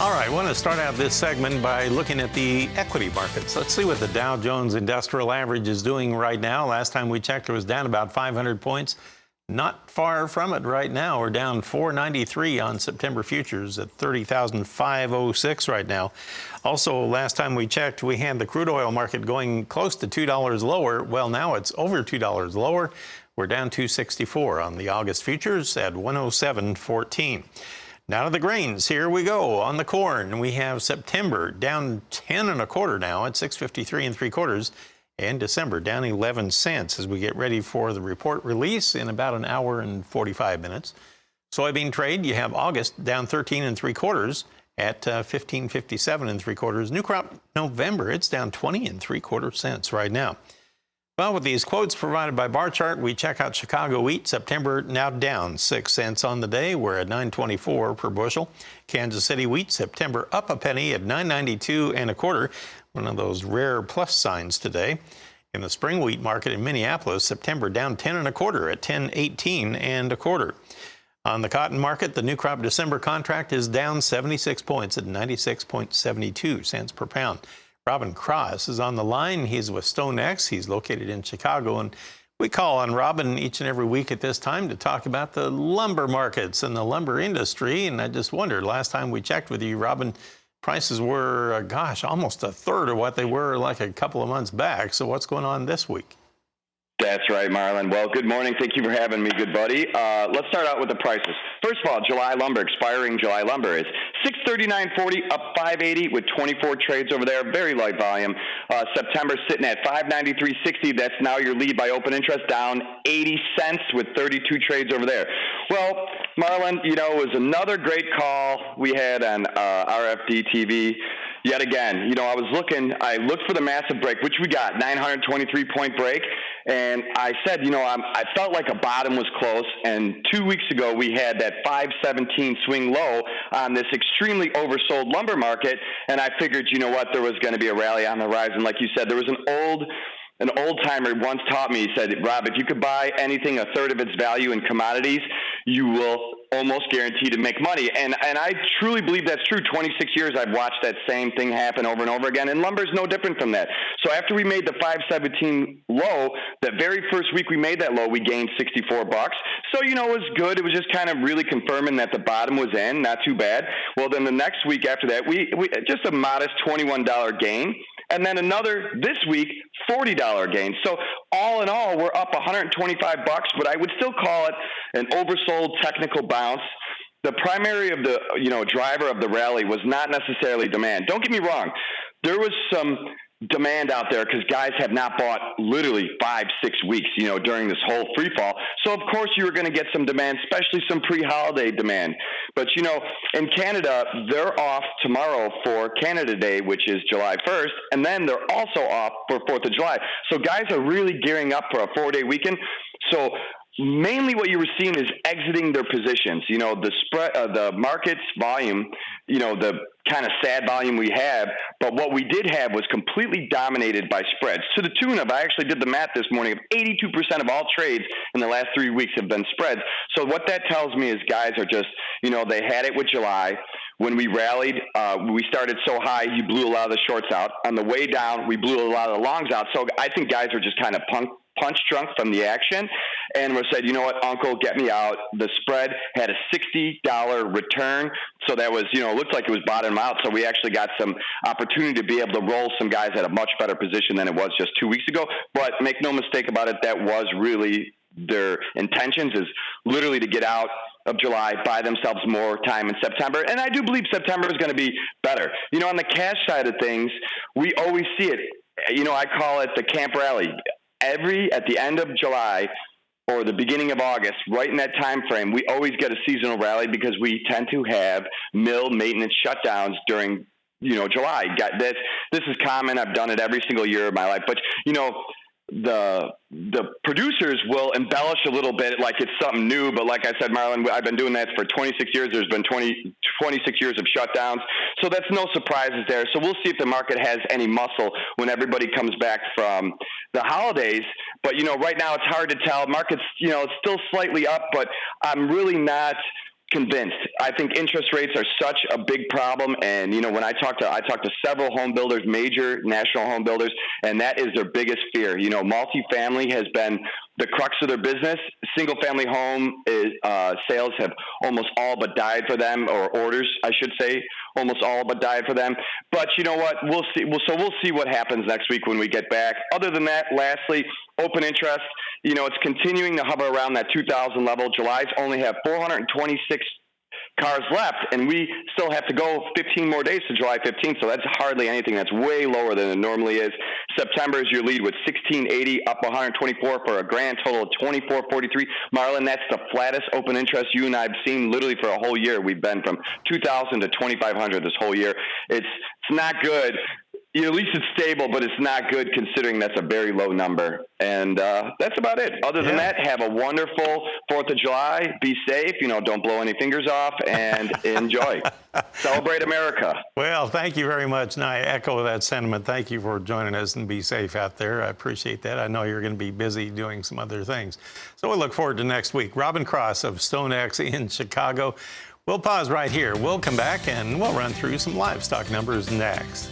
All right, I want to start out this segment by looking at the equity markets. Let's see what the Dow Jones Industrial Average is doing right now. Last time we checked, it was down about 500 points. Not far from it right now. We're down 493 on September futures at 30,506 right now. Also, last time we checked, we had the crude oil market going close to $2 lower. Well, now it's over $2 lower. We're down 264 on the August futures at 107.14. Now to the grains. Here we go. On the corn, we have September down 10 1/4 now at 653 3/4, and December down 11 cents as we get ready for the report release in about an hour and 45 minutes. Soybean trade, you have August down 13 3/4 at 1557 3/4. New crop November, it's down 20 3/4 cents right now. Well, with these quotes provided by Bar Chart, we check out Chicago wheat. September now down 6 cents on the day. We're at 9.24 per bushel. Kansas City wheat, September up a penny at 9.92 1/4. One of those rare plus signs today. In the spring wheat market in Minneapolis, September down 10 1/4 at 10.18 1/4. On the cotton market, the new crop December contract is down 76 points at 96.72 cents per pound. Robin Cross is on the line. He's with StoneX. He's located in Chicago, and we call on Robin each and every week at this time to talk about the lumber markets and the lumber industry. And I just wondered, last time we checked with you, Robin, prices were, almost a third of what they were like a couple of months back. So what's going on this week? That's right, Marlon. Well, good morning. Thank you for having me, good buddy. Let's start out with the prices. First of all, July lumber, expiring July lumber is $639.40, up $580 with 24 trades over there. Very light volume. September sitting at $593.60. That's now your lead by open interest, down 80 cents with 32 trades over there. Well, Marlon, it was another great call we had on RFDTV. Yet again, I looked for the massive break, which we got, 923-point break. And I said, I felt like a bottom was close. And 2 weeks ago, we had that 517 swing low on this extremely oversold lumber market. And I figured, there was going to be a rally on the horizon. Like you said, there was an old-timer once taught me, he said, Rob, if you could buy anything a third of its value in commodities, you will almost guarantee to make money. And I truly believe that's true. 26 years I've watched that same thing happen over and over again, and lumber's no different from that. So after we made the 517 low, that very first week we made that low, we gained $64. So, it was good. It was just kind of really confirming that the bottom was in, not too bad. Well, then the next week after that, we just a modest $21 gain. And then another, this week, $40 gain. So all in all, we're up $125, but I would still call it an oversold technical bounce. The primary of the, driver of the rally was not necessarily demand. Don't get me wrong. There was some demand out there because guys have not bought literally 5-6 weeks, during this whole free fall. So of course you were going to get some demand, especially some pre-holiday demand. But in Canada, they're off tomorrow for Canada Day, which is July 1st, and then they're also off for 4th of July. So guys are really gearing up for a 4-day weekend. So mainly what you were seeing is exiting their positions. The spread, the market's volume, the kind of sad volume we have, but what we did have was completely dominated by spreads to the tune of, I actually did the math this morning, of 82% of all trades in the last 3 weeks have been spreads. So what that tells me is guys are just, they had it with July. When we rallied, we started so high, you blew a lot of the shorts out. On the way down, we blew a lot of the longs out. So I think guys are just kind of punch drunk from the action, and we said, Uncle, get me out. The spread had a $60 return, so that was, looked like it was bottom out. So we actually got some opportunity to be able to roll some guys at a much better position than it was just 2 weeks ago. But make no mistake about it, that was really their intentions, is literally to get out of July, buy themselves more time in September. And I do believe September is going to be better. On the cash side of things, we always see it. I call it the camp rally. At the end of July or the beginning of August, right in that time frame, we always get a seasonal rally because we tend to have mill maintenance shutdowns during, July. This is common. I've done it every single year of my life. But, the producers will embellish a little bit like it's something new. But like I said, Marlon, I've been doing that for 26 years. There's been 26 years of shutdowns. So that's no surprises there. So we'll see if the market has any muscle when everybody comes back from the holidays. But, right now it's hard to tell. Market's, it's still slightly up, but I'm really not convinced. I think interest rates are such a big problem, and when I talk to several home builders, major national home builders, and that is their biggest fear. Multifamily has been the crux of their business. Single family home sales have almost all but died for them, or orders, I should say, almost all but died for them. But you know what? We'll see. We'll see what happens next week when we get back. Other than that, lastly, open interest. It's continuing to hover around that 2,000 level. July's only have 426 cars left, and we still have to go 15 more days to July 15th, so that's hardly anything. That's way lower than it normally is. September is your lead with 1,680, up 124 for a grand total of 2,443. Marlon, that's the flattest open interest you and I have seen literally for a whole year. We've been from 2,000 to 2,500 this whole year. It's not good. At least it's stable, but it's not good considering that's a very low number. And that's about it. Other than that, have a wonderful 4th of July. Be safe. Don't blow any fingers off, and enjoy. Celebrate America. Well, thank you very much. And I echo that sentiment. Thank you for joining us, and be safe out there. I appreciate that. I know you're going to be busy doing some other things. So we look forward to next week. Robin Cross of StoneX in Chicago. We'll pause right here. We'll come back, and we'll run through some livestock numbers next.